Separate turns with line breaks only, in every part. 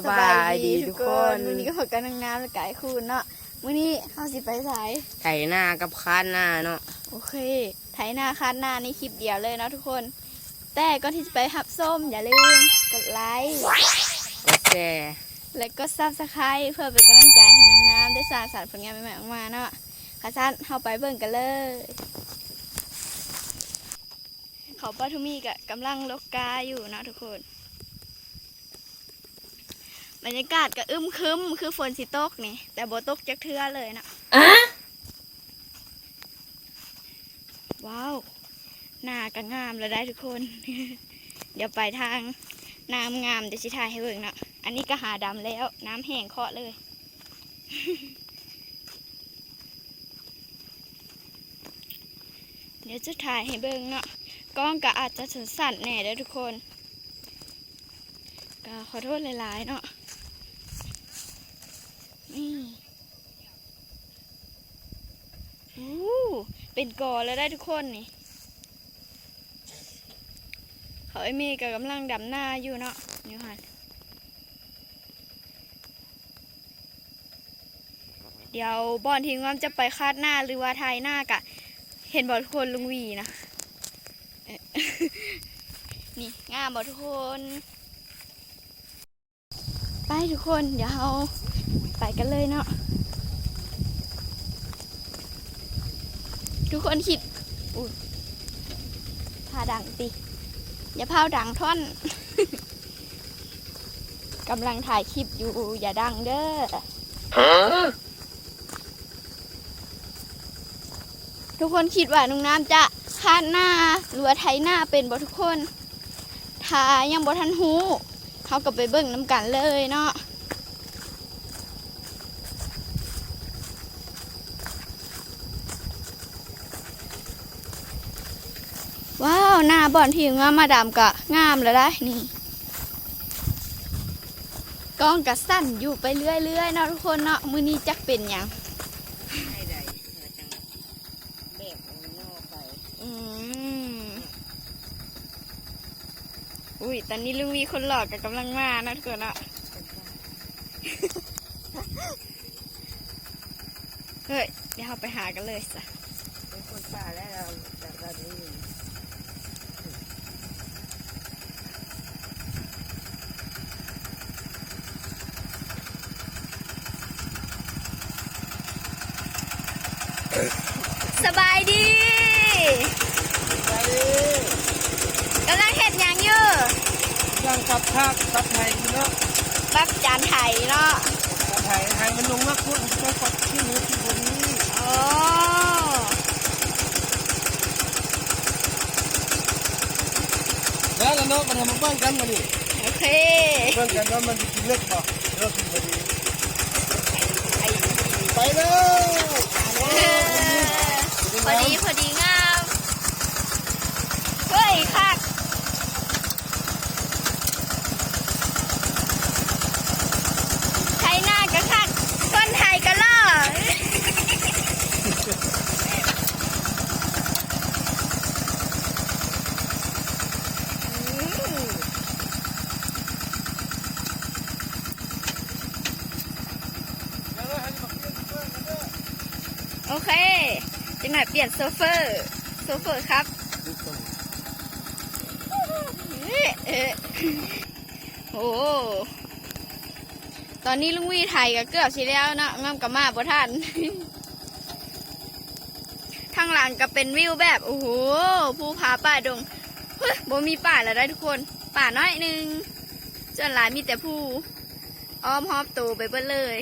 บายดีทุกคน
มื้อนี้ก็พบกันน้ำและไก่คูณเนาะมื้อนี้เฮาสิไปสาย
ไถนากับคานนาเนาะ
โอเคไถนาคาดนานี่คลิปเดียวเลยเนาะทุกคน แต่ก่อนที่จะไปหับส้มอย่าลืมกดไลค์
กดแชร์
และก็ซับสไครต์เพื่อเป็นกำลังใจให้น้องน้ำได้สร้างสรรค์ผลงานใหม่ๆออกมาเนาะค่ะท่านเฮาไปเบิ่งกันเลยเขาปทุมีก็กำลังลกกาอยู่เนาะทุกคนบรรยากาศก็อึมครึมคือฝนสิตกนี่แต่บ่ตกจักเทื่อเลยนะว้าวหน้าก็งามแล้วได้ทุกคน เดี๋ยวไปทางน้ำงามเดี๋ยวสิถ่ายให้เบิ่งเนาะอันนี้ก็หาดำแล้วน้ำแห้งเคาะเลย เดี๋ยวจะถ่ายให้เบิ่งเนาะกล้องก็อาจจะสั่นๆแน่เด้อทุกคนก็ขอโทษหลายๆเนาะนี่เป็นกอแล้วได้ทุกคนนี่เขาไอ้เมย์ก็กำลังดำหน้าอยู่เนาะนี่ค่ะเดี๋ยวบอลทีมงานจะไปคาดหน้าหรือว่าไทยหน้ากะเห็นบอลทุกคนลุงวีนะ นี่งามบอลทุกคนไปทุกคนเดี๋ยวเราไปกันเลยเนาะทุกคนคิดอุ้ยพาดังติอย่าพาดังท่อน กำลังถ่ายคลิปอยู่อย่าดังเด้อทุกคนคิดว่านุ่งน้ำจะคาดหน้าหรือว่าไถหน้าเป็นบ่ทุกคนถ้ายังบ่ทันหูเขาก็ไปเบิ่งน้ำกันเลยเนาะว้าวหน้าบ่อนที่งามมาดามกะงามแล้วได้นี่กล้องกะสั้นอยู่ไปเรื่อยๆเนาะทุกคนเนาะมื้อนี้จักเป็นหยังอุ้ยตอนนี้ลุงวีคนหลอกกับกำลังมานะทุกคนเนาะ เฮ้ยเดี๋ยวเราไปหากันเลยจ้ะ
เป็นคนป่าแล้วเราแบบนี้
สบายดีกำลังเห็ดหยังอยู่
ยังกับภาพกับไทยเนาะ
บักจานไทยเนาะ
ไทยมันลงมากขึ้นก็กดที่นี้ที่บนนี้
โอ้
แล้วเนาะมันทำมาบ้านกันมาดิ
โอเค
บ้านกันว่ามันจะกินเลือดป่ะเลือดกินพอดีไปเลย
พอดีงามเฮ้ยคักไทยหน้าก็คักคนไทยก็ล่อโอเคจะมาเปลี่ยนโซเฟอร์ครับโอ้ตอนนี้ลุงวีไทยก็เกือบสิแล้วนะงามกับมาบ่ทัน ทางหลังก็เป็นวิวแบบโอ้โหภูผาป่าดงเฮ้ยบ่มีป่าแล้วได้ทุกคนป่าน้อยนึงจนหลายมีแต่ภูอ้อมหอบตูไปเบิ่เลย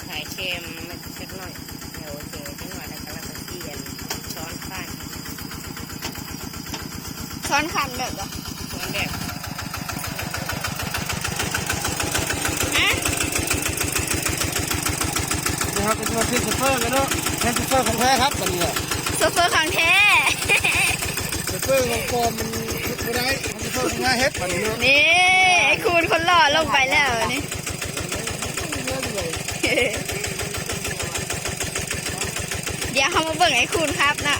ไข่เค็มเล็กน้อยเดี๋ยวเจอจังหวะแล้วก็เราเปลี่ยนช้อนข้าง
ช้อนคันแบบอ่ะ
ช้อนแบบ นะครับเป็นตัวโซเฟอร์กันเนาะแทนโซเฟอร์ของแท้ครับมันเนี่ย
โซเฟอร์ของแท้
โซเฟอร์ของปลอมมันไม่ได้โซเฟอร์ของแท้เฮ็ดมันเนี่ย
นี่ไอ้คูณคนหล่อลงไปแล้วนี่ เดี๋ยวเขามาเบิ่งไอ้คูณครับนะ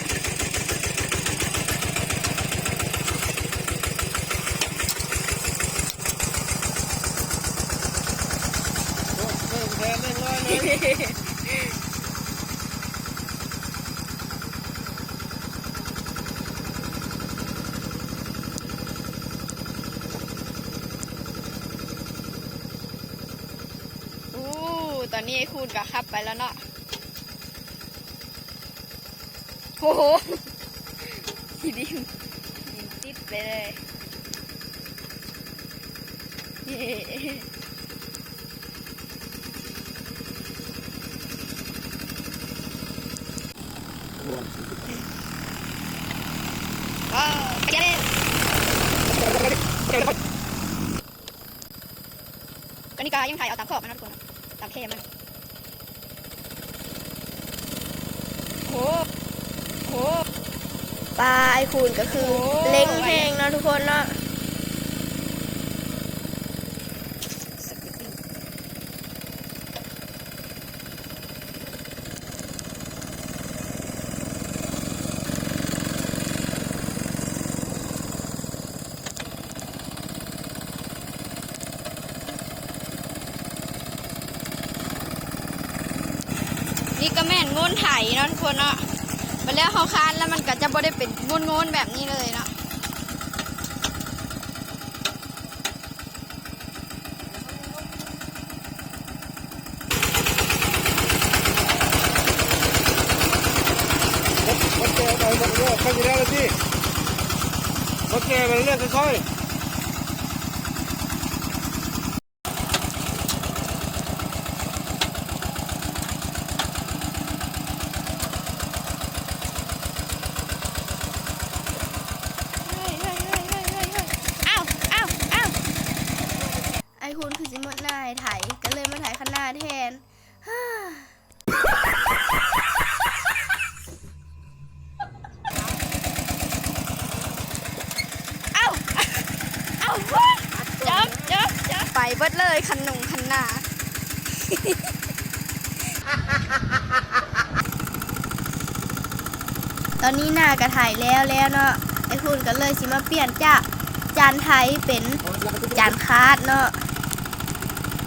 ตอนนี้ไอ้คูณก็ขับไปแล้วเนาะโอ้โหทีดิมติดไปเลยเย้ไปเลยก็นี่กายังถ่ายเอาตามขอบมันนะทุกคนตามเข้มันโอ้โหปลาไอคูนก็คือเล็งแห้งเนาะทุกคนเนาะนี่ก็แม่นโงนไถเนาะทุกคนเนาะไปแล้วเขาคานแล้วมันก็จะบ่ได้เป็นโงนแบบนี้เลยเนาะ
มันแก่ไปหมดเลยเข้าไปแล้วสิมันแก่ไปเรื่อยๆค่อย
ไอคูนคือสิหมดหน้าไถก็เลยมาถ่ายข้างหน้าแทนจับไปเบิดเลยคันหนุ่งคันหน้า ตอนนี้หน้ากระถ่ายแล้วเนาะไอ้คุณก็เลยสิมาเปลี่ยนจากจานไทยเป็นจานคาร์ดเนาะ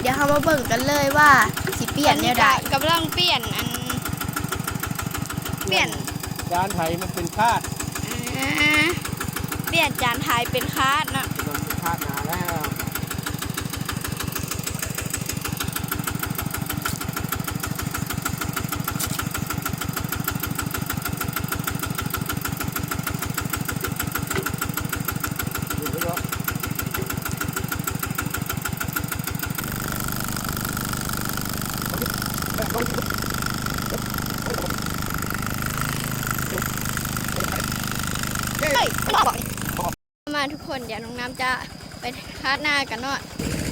เดี๋ยวเรามาเบิ่งกันเลยว่าสิเปลี่ยนเนี่ยได้กำลังเปลี่ยน
จานไถมันเป็นคาด
เปลี่ยนจานไทยเป็นคาร์ดเนาะ
มันเป็นคาดหนาแล้ว
มาทุกคนเดี๋ยวน้องน้ำจะไปคาดหน้ากันเนาะ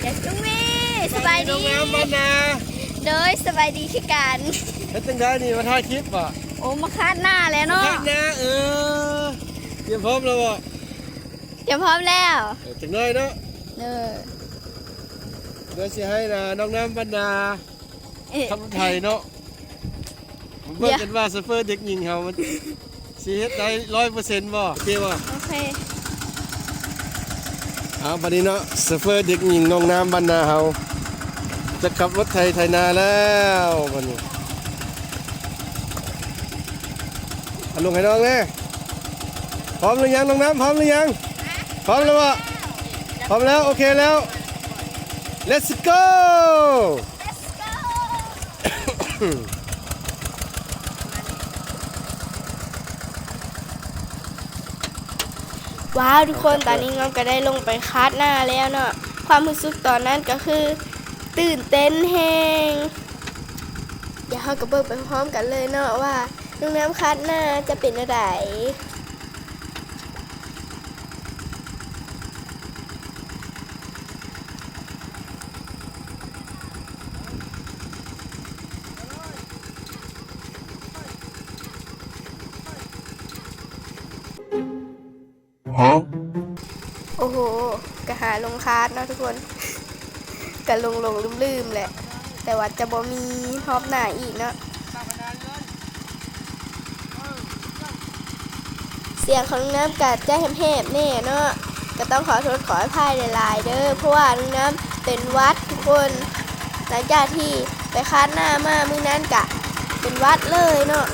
เดี๋ยวลุงเมย์สบายดี
น้ำมันนะ
โดยสบายดีคือกัน
แล้วจังได้นี่มาถ่ายคลิปป่ะ
โอ้มาคาดหน้าแล้วเนาะ
คาดนะเตรียมพร้อมแล้วป่ะ
เตรียมพร้อมแล้ว
จังเลยเนาะ
เออ
เดี๋ยวสิให้นะน้องน้ำบรรณาทำไทยเนาะผมเพิ่งกันว่าเซฟเฟอร์เด็กยิงเขามันสีเฮ็ดได้100%บ่เกี่ยวะ
โอเค
บัดนี้เนาะเซฟเฟอร์เด็กยิงน้องน้ำบรรณาเขาจะขับรถไถนาแล้วบัดนี้เอาลงให้น้องเลยพร้อมหรือยังน้องน้ำพร้อมหรือยังพร้อมแล้ววะพร้อมแล้วโอเคแล้ว let's go
ว้าวทุกคนตอนนี้น้องก็ได้ลงไปคาดหน้าแล้วเนาะความรู้สึกตอนนั้นก็คือตื่นเต้นแฮงเดี๋ยวเราก็เบิกไปพร้อมกันเลยเนาะว่าน้องน้ำคาดหน้าจะเป็นอะไรโอ้โหกะหาลงคาดเนาะทุกคนกะลงลืมแหละแต่ว่าจะบ่มีรอบหน้าอีกเนาะเสียงของน้ำกัดจะแหบๆแน่เนาะก็ต้องขอโทษขออภัยหลายๆเด้อเพราะว่าน้ำเป็นวัดทุกคนหลังจากที่ ไปคาดหน้ามามื้อนั้นกะเป็นวัดเลยเนาะ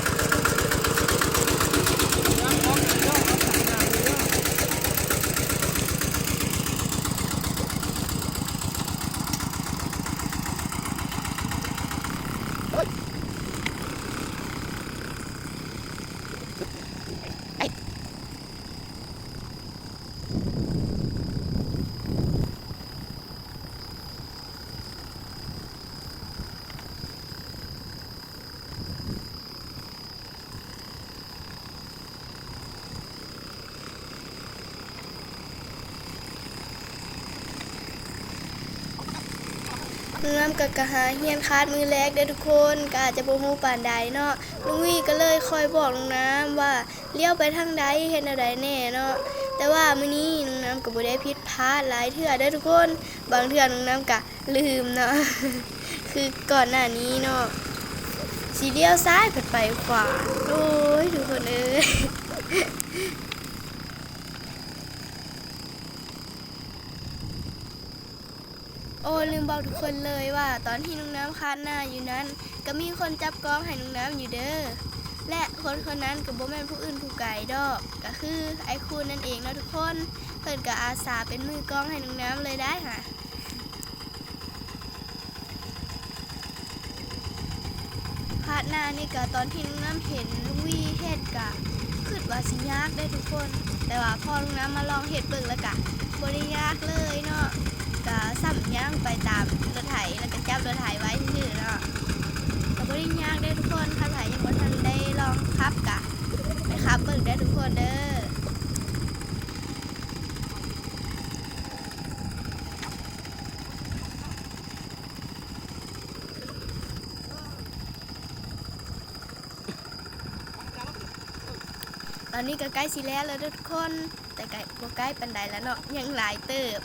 น้ำกะหาเฮียนคาดมือแรกเด้อทุกคนก็อาจจะบ่ฮู้ปานใดเนาะลุงวี่ก็เลยคอยบอกน้องน้ำว่าเลี้ยวไปทางใดเฮ็ดอะไรแน่เนาะแต่ว่ามื้อนี้น้องน้ำก็บ่ได้ผิดพลาดหลายเทื่อเด้อทุกคนบางเทื่อน้องน้ำก็ลืมเนาะ คือก่อนหน้านี้เนาะสิเลี้ยวซ้ายเพิ่นไปขวาโอ้ยทุกคนเอ้ย โอ้ลืมบอกทุกคนเลยว่าตอนที่น้องน้ำคาดหน้าอยู่นั้นก็มีคนจับกล้องให้น้องน้ำอยู่เด้อและคนนั้นก็บ่แม่นผู้อื่นผู้ไกลดอกก็คือไอ้คูณนั่นเองนะทุกคนเพิ่นก็อาสาเป็นมือกล้องให้น้องน้ำเลยได้ค่ะคาดหน้านี่ก็ตอนที่น้องน้ำเห็นลุงวีเฮ็ดก็คิดว่าสิยากได้ทุกคนแต่ว่าพอน้องน้ำมาลองเฮ็ดเบิ่งแล้วก็บ่ได้ยากเลยเนาะก็สัมย่างไปตามรถไถแล้วก็จับรถไถไว้ซื่อๆเนาะก็บ่ได้ยากได้ทุกคนถ้าไถยังบ่ทันได้ลองขับกะไปขับเบิ่งได้ทุกคนเด้อตอนนี้ก็ใกล้สิแล้วเด้อทุกคนแต่ใกล้บ่ใกล้ปานใดแล้วเนาะยังหลายเติบ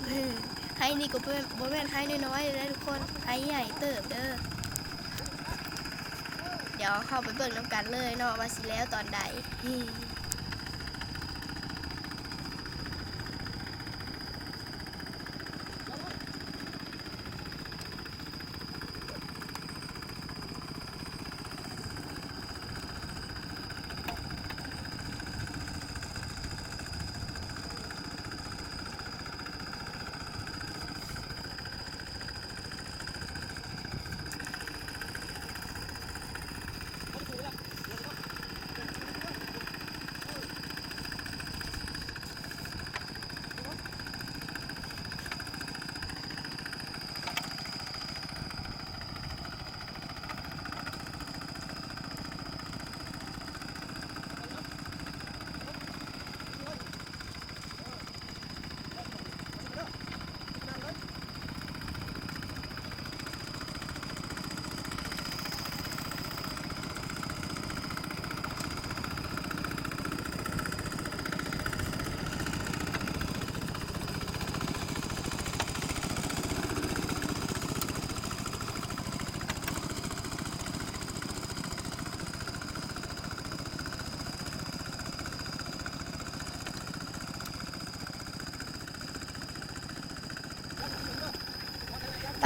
ให้นี่ก็บ่แม่นให้น้อยๆเลยนะทุกคนให้ใหญ่เติบเด้อเดี๋ยวเข้าไปเบิ่งน้ำกันเลยเนาะว่าสิแล้วตอนใด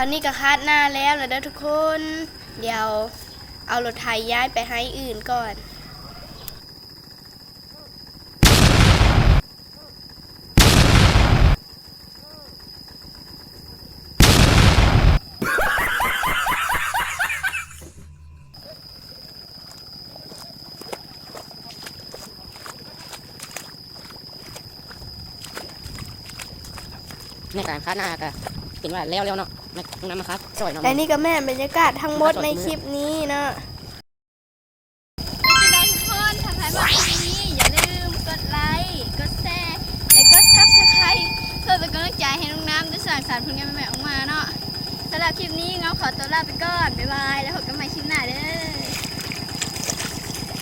ตอนนี้ก็คาดหน้าแล้วเด้อทุกคนเดี๋ยวเอารถไถย้ายไปให้อื่นก่อน
ในการคัดหน้าก็เห็นว่าแล้วเนาะน้ำมาคัดสวยเนาะ
และนี่ก็แม่บรรยากาศทั้งหมดในคลิปนี้เนาะทุกคนถ้าใครมาคลิปนี้อย่าลืมกดไลค์กดแชร์และกดซับสไครต์เพื่อเป็นกำลังใจให้น้องน้ำได้สร้างสรรค์ผลงานใหม่ๆออกมาเนาะสำหรับคลิปนี้เงาขอตัวลาไปก่อนบ๊ายบายแล้วพบกันใหม่คลิปหน้าเด้อ